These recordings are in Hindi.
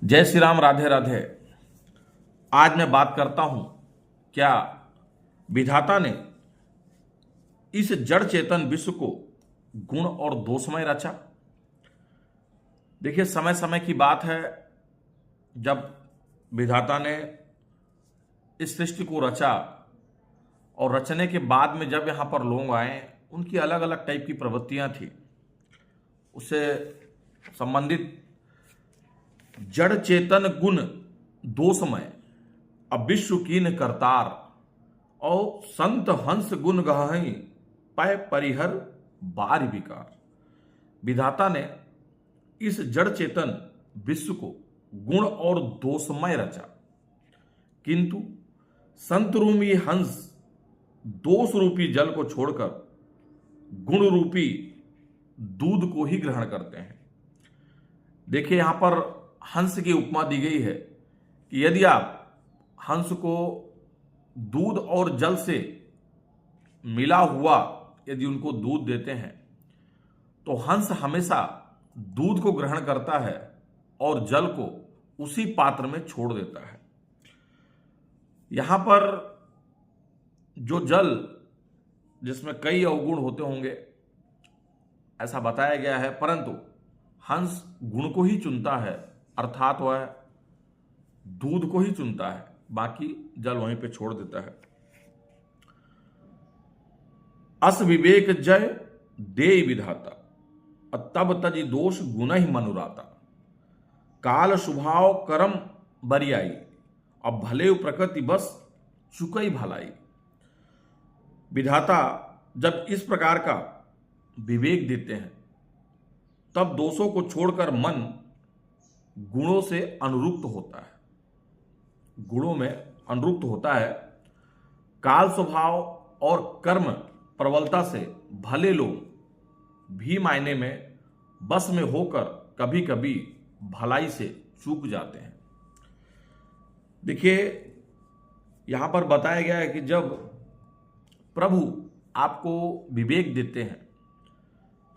जय श्री राम, राधे राधे। आज मैं बात करता हूं, क्या विधाता ने इस जड़ चेतन विश्व को गुण और दोषमय रचा। देखिए, समय समय की बात है जब विधाता ने इस सृष्टि को रचा और रचने के बाद में जब यहां पर लोग आए, उनकी अलग अलग टाइप की प्रवृत्तियां थी। उससे संबंधित जड़ चेतन गुण दोषमय अविश्व कीन करतार और संत हंस गुण गहई पय परिहर बार विकार। विधाता ने इस जड़ चेतन विश्व को गुण और दोषमय रचा, किंतु संत रूपी हंस दोष रूपी जल को छोड़कर गुण रूपी दूध को ही ग्रहण करते हैं। देखिए, यहां पर हंस की उपमा दी गई है कि यदि आप हंस को दूध और जल से मिला हुआ यदि उनको दूध देते हैं तो हंस हमेशा दूध को ग्रहण करता है और जल को उसी पात्र में छोड़ देता है। यहां पर जो जल जिसमें कई अवगुण होते होंगे ऐसा बताया गया है, परंतु हंस गुण को ही चुनता है, अर्थात वह दूध को ही चुनता है, बाकी जल वहीं पे छोड़ देता है। अस विवेक जय दे विधाता तब तज दोष गुण ही मनुराता। काल स्वभाव कर्म बरियाई अब भले प्रकृति बस चुकई भलाई। विधाता जब इस प्रकार का विवेक देते हैं तब दोषों को छोड़कर मन गुणों से अनुरुक्त होता है, गुणों में अनुरुक्त होता है। काल स्वभाव और कर्म प्रबलता से भले लोग भी मायने में बस में होकर कभी कभी भलाई से चूक जाते हैं। देखिए, यहां पर बताया गया है कि जब प्रभु आपको विवेक देते हैं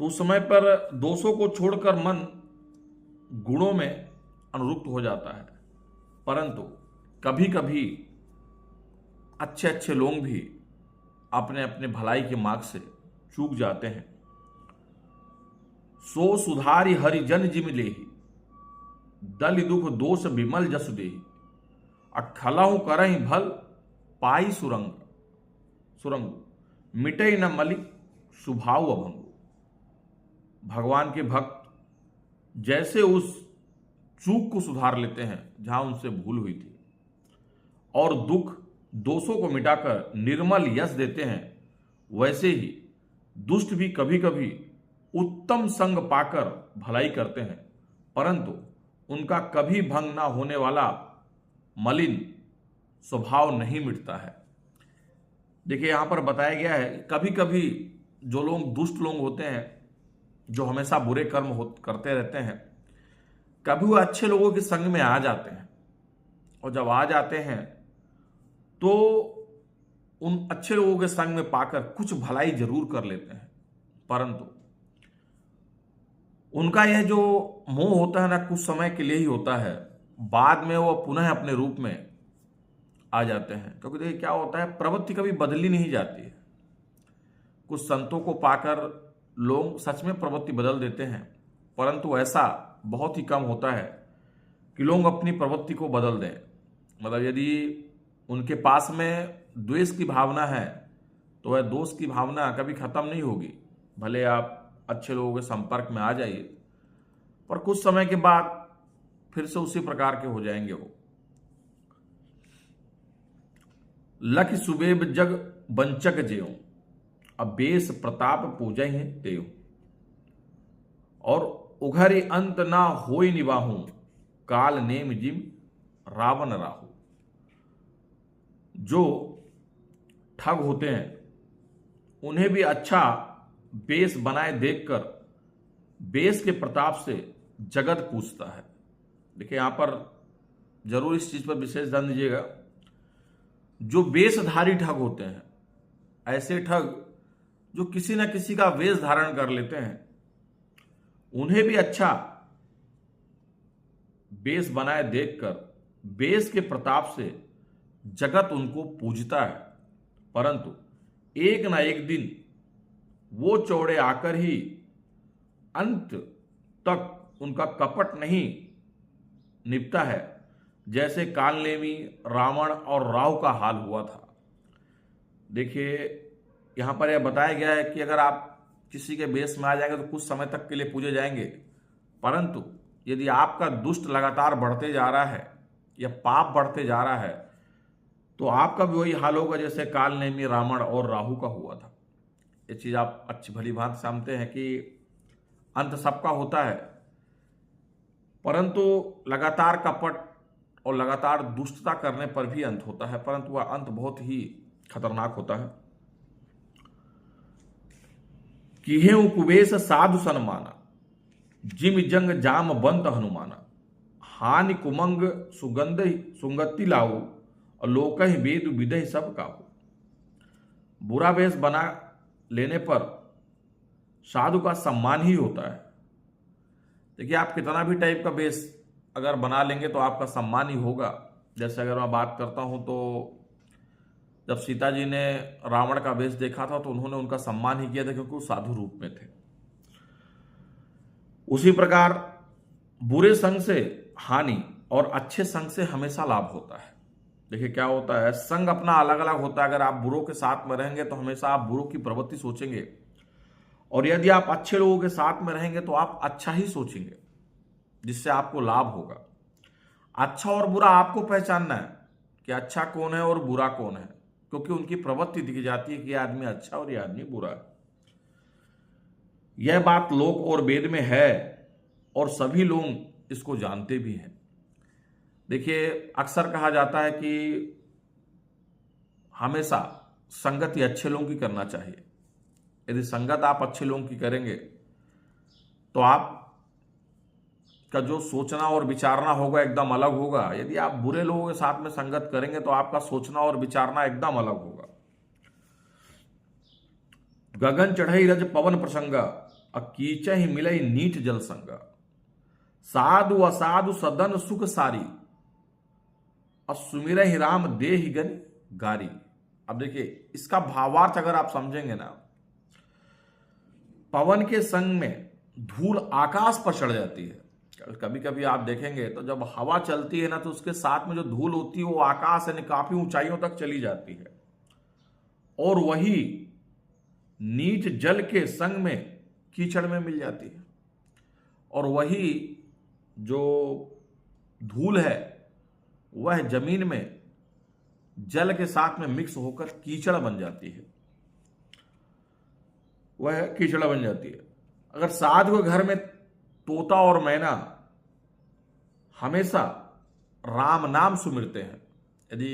तो उस समय पर दोषों को छोड़कर मन गुणों में अनुरुक्त हो जाता है, परंतु कभी कभी अच्छे अच्छे लोग भी अपने अपने भलाई के मार्ग से चूक जाते हैं। सो सुधारी हरिजन जिम लेहि दल दुख दोष विमल जस देहि। अखलहु करहि भल पाई सुरंग सुरंग मिटई न मलि सुभाव अभंग। भगवान के भक्त जैसे उस चूक को सुधार लेते हैं जहां उनसे भूल हुई थी और दुख दोषों को मिटाकर निर्मल यश देते हैं, वैसे ही दुष्ट भी कभी कभी उत्तम संग पाकर भलाई करते हैं, परंतु उनका कभी भंग ना होने वाला मलिन स्वभाव नहीं मिटता है। देखिए, यहां पर बताया गया है कभी कभी जो लोग दुष्ट लोग होते हैं, जो हमेशा बुरे कर्म करते रहते हैं, कभी वो अच्छे लोगों के संग में आ जाते हैं और जब आ जाते हैं तो उन अच्छे लोगों के संग में पाकर कुछ भलाई जरूर कर लेते हैं, परंतु उनका यह जो मोह होता है ना, कुछ समय के लिए ही होता है, बाद में वो पुनः अपने रूप में आ जाते हैं। क्योंकि देखिए क्या होता है, प्रवृत्ति कभी बदली नहीं जाती है। कुछ संतों को पाकर लोग सच में प्रवृत्ति बदल देते हैं, परंतु ऐसा बहुत ही कम होता है कि लोग अपनी प्रवृत्ति को बदल दें। मतलब यदि उनके पास में द्वेष की भावना है तो वह दोष की भावना कभी खत्म नहीं होगी, भले आप अच्छे लोगों के संपर्क में आ जाइए, पर कुछ समय के बाद फिर से उसी प्रकार के हो जाएंगे वो। लख सुबेब जग बंचक जेऊ अब बेस प्रताप पूजा ही तेऊ। और उघरी अंत ना होई निवाहू काल नेम जिम रावण राहु। जो ठग होते हैं उन्हें भी अच्छा बेस बनाए देखकर बेस के प्रताप से जगत पूछता है। देखिए, यहां पर जरूर इस चीज पर विशेष ध्यान दीजिएगा। जो वेशधारी ठग होते हैं, ऐसे ठग जो किसी न किसी का वेश धारण कर लेते हैं, उन्हें भी अच्छा बेस बनाए देखकर बेस के प्रताप से जगत उनको पूजता है, परंतु एक ना एक दिन वो चौड़े आकर ही अंत तक उनका कपट नहीं निपटा है, जैसे कालनेमी रावण और राहु का हाल हुआ था। देखिए, यहां पर यह बताया गया है कि अगर आप किसी के बेस में आ जाएंगे तो कुछ समय तक के लिए पूजे जाएंगे, परंतु यदि आपका दुष्ट लगातार बढ़ते जा रहा है या पाप बढ़ते जा रहा है तो आपका भी वही हाल होगा जैसे कालनेमी रावण और राहु का हुआ था। ये चीज आप अच्छी भली भांति समझते हैं कि अंत सबका होता है, परंतु लगातार कपट और लगातार दुष्टता करने पर भी अंत होता है, परंतु वह अंत बहुत ही खतरनाक होता है। किहे कुबेश साधु सन्माना, जिम जंग जाम बंत हनुमाना, हानि कुमंग सुगंध सुंगति लाऊ, और लोक ही वेद विदय सब काहू। बुरा वेश बना लेने पर साधु का सम्मान ही होता है। देखिए, आप कितना भी टाइप का वेश अगर बना लेंगे तो आपका सम्मान ही होगा। जैसे अगर मैं बात करता हूं तो जब सीता जी ने रावण का वेश देखा था तो उन्होंने उनका सम्मान ही किया था, क्योंकि वो साधु रूप में थे। उसी प्रकार बुरे संग से हानि और अच्छे संग से हमेशा लाभ होता है। देखिए क्या होता है, संग अपना अलग अलग होता है। अगर आप बुरों के साथ में रहेंगे तो हमेशा आप बुरों की प्रवृत्ति सोचेंगे, और यदि आप अच्छे लोगों के साथ में रहेंगे तो आप अच्छा ही सोचेंगे, जिससे आपको लाभ होगा। अच्छा और बुरा आपको पहचानना है कि अच्छा कौन है और बुरा कौन है, क्योंकि उनकी प्रवृत्ति दिख जाती है कि यह आदमी अच्छा और यह आदमी बुरा है। यह बात लोक और वेद में है और सभी लोग इसको जानते भी हैं। देखिए, अक्सर कहा जाता है कि हमेशा संगति अच्छे लोगों की करना चाहिए। यदि संगत आप अच्छे लोगों की करेंगे तो आप का जो सोचना और विचारना होगा एकदम अलग होगा। यदि आप बुरे लोगों के साथ में संगत करेंगे तो आपका सोचना और विचारना एकदम अलग होगा। गगन चढ़ई रज पवन प्रसंगा, कीच ही मिलई नीच जल संगा, साधु असाधु सदन सुख सारी, सुमिर ही राम देहि गन गारी। अब देखिए, इसका भावार्थ अगर आप समझेंगे ना, पवन के संग में धूल आकाश पर चढ़ जाती है। कभी कभी आप देखेंगे तो जब हवा चलती है ना तो उसके साथ में जो धूल होती है वो आकाश यानी काफी ऊंचाइयों तक चली जाती है, और वही नीच जल के संग में कीचड़ में मिल जाती है, और वही जो धूल है वह जमीन में जल के साथ में मिक्स होकर कीचड़ बन जाती है, वह कीचड़ बन जाती है। अगर साधु के घर में तोता और मैना हमेशा राम नाम सुमिरते हैं, यदि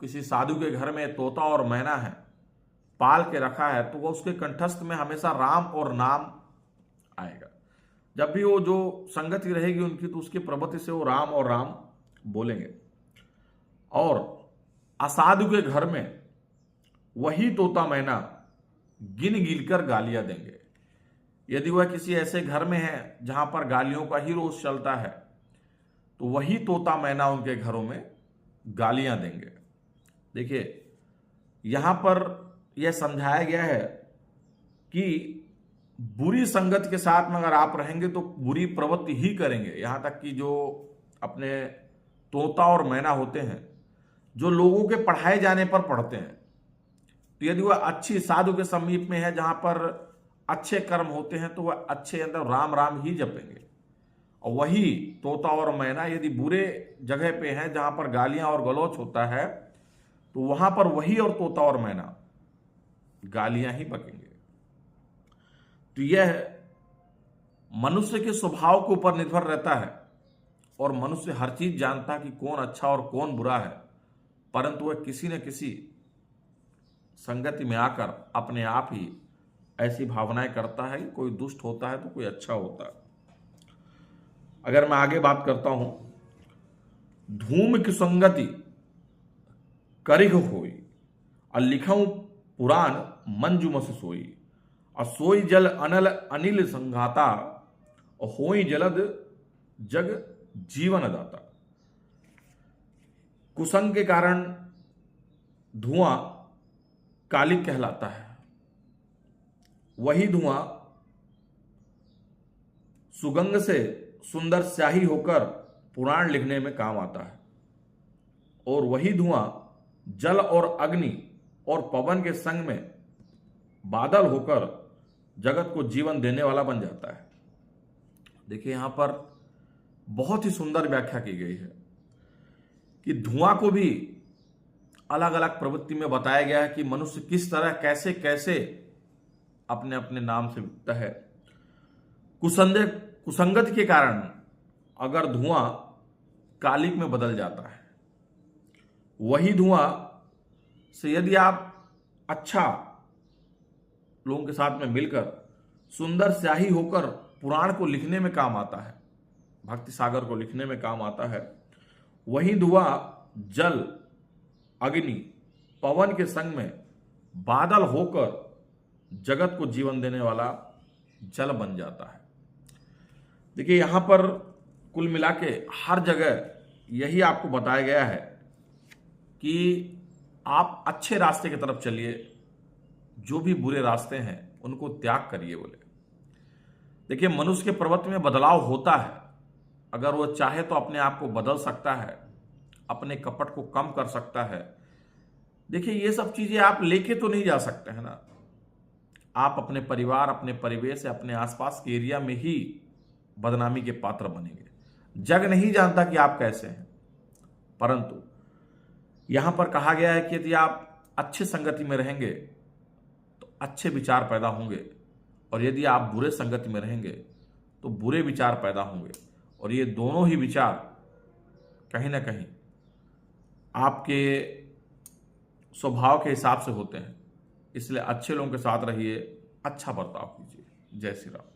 किसी साधु के घर में तोता और मैना है पाल के रखा है तो वह उसके कंठस्थ में हमेशा राम और नाम आएगा। जब भी वो जो संगति रहेगी उनकी तो उसकी प्रवृत्ति से वो राम और राम बोलेंगे। और असाधु के घर में वही तोता मैना गिन गिन कर गालियां देंगे। यदि वह किसी ऐसे घर में है जहां पर गालियों का ही रोज चलता है तो वही तोता मैना उनके घरों में गालियां देंगे। देखिए, यहां पर यह समझाया गया है कि बुरी संगत के साथ में अगर आप रहेंगे तो बुरी प्रवृत्ति ही करेंगे। यहां तक कि जो अपने तोता और मैना होते हैं जो लोगों के पढ़ाए जाने पर पढ़ते हैं, तो यदि वह अच्छी साधु के समीप में है जहां पर अच्छे कर्म होते हैं तो वह अच्छे अंदर राम राम ही जपेंगे। और वही तोता और मैना यदि बुरे जगह पे है जहां पर गालियां और गलौच होता है तो वहां पर वही और तोता और मैना गालियां ही बकेंगे। तो यह मनुष्य के स्वभाव के ऊपर निर्भर रहता है, और मनुष्य हर चीज जानता है कि कौन अच्छा और कौन बुरा है, परंतु वह किसी न किसी संगति में आकर अपने आप ही ऐसी भावनाएं करता है कि कोई दुष्ट होता है तो कोई अच्छा होता है। अगर मैं आगे बात करता हूं, धूम की संगति करिघ होई, और लिखऊं पुराण मंजुमस सोई, और सोई जल अनल अनिल संघाता, और होई जलद जग जीवनदाता। कुसंग के कारण धुआं कालिक कहलाता है। वही धुआं सुगंध से सुंदर स्याही होकर पुराण लिखने में काम आता है। और वही धुआं जल और अग्नि और पवन के संग में बादल होकर जगत को जीवन देने वाला बन जाता है। देखिए, यहां पर बहुत ही सुंदर व्याख्या की गई है कि धुआं को भी अलग अलग प्रवृत्ति में बताया गया है कि मनुष्य किस तरह कैसे कैसे अपने अपने नाम से बिकता है। कुसंगत के कारण अगर धुआं कालिक में बदल जाता है, वही धुआं से यदि आप अच्छा लोगों के साथ में मिलकर सुंदर स्याही होकर पुराण को लिखने में काम आता है, भक्ति सागर को लिखने में काम आता है, वही धुआं जल अग्नि पवन के संग में बादल होकर जगत को जीवन देने वाला जल बन जाता है। देखिए, यहां पर कुल मिला के हर जगह यही आपको बताया गया है कि आप अच्छे रास्ते की तरफ चलिए, जो भी बुरे रास्ते हैं उनको त्याग करिए बोले। देखिए, मनुष्य के प्रवृत्ति में बदलाव होता है। अगर वो चाहे तो अपने आप को बदल सकता है, अपने कपट को कम कर सकता है। देखिए, ये सब चीजें आप लेके तो नहीं जा सकते हैं ना। आप अपने परिवार, अपने परिवेश, अपने आसपास के एरिया में ही बदनामी के पात्र बनेंगे। जग नहीं जानता कि आप कैसे हैं। परंतु यहां पर कहा गया है कि यदि आप अच्छे संगति में रहेंगे तो अच्छे विचार पैदा होंगे, और यदि आप बुरे संगति में रहेंगे तो बुरे विचार पैदा होंगे। और ये दोनों ही विचार कहीं ना कहीं आपके स्वभाव के हिसाब से होते हैं। इसलिए अच्छे लोगों के साथ रहिए, अच्छा बर्ताव कीजिए। जय श्री राम।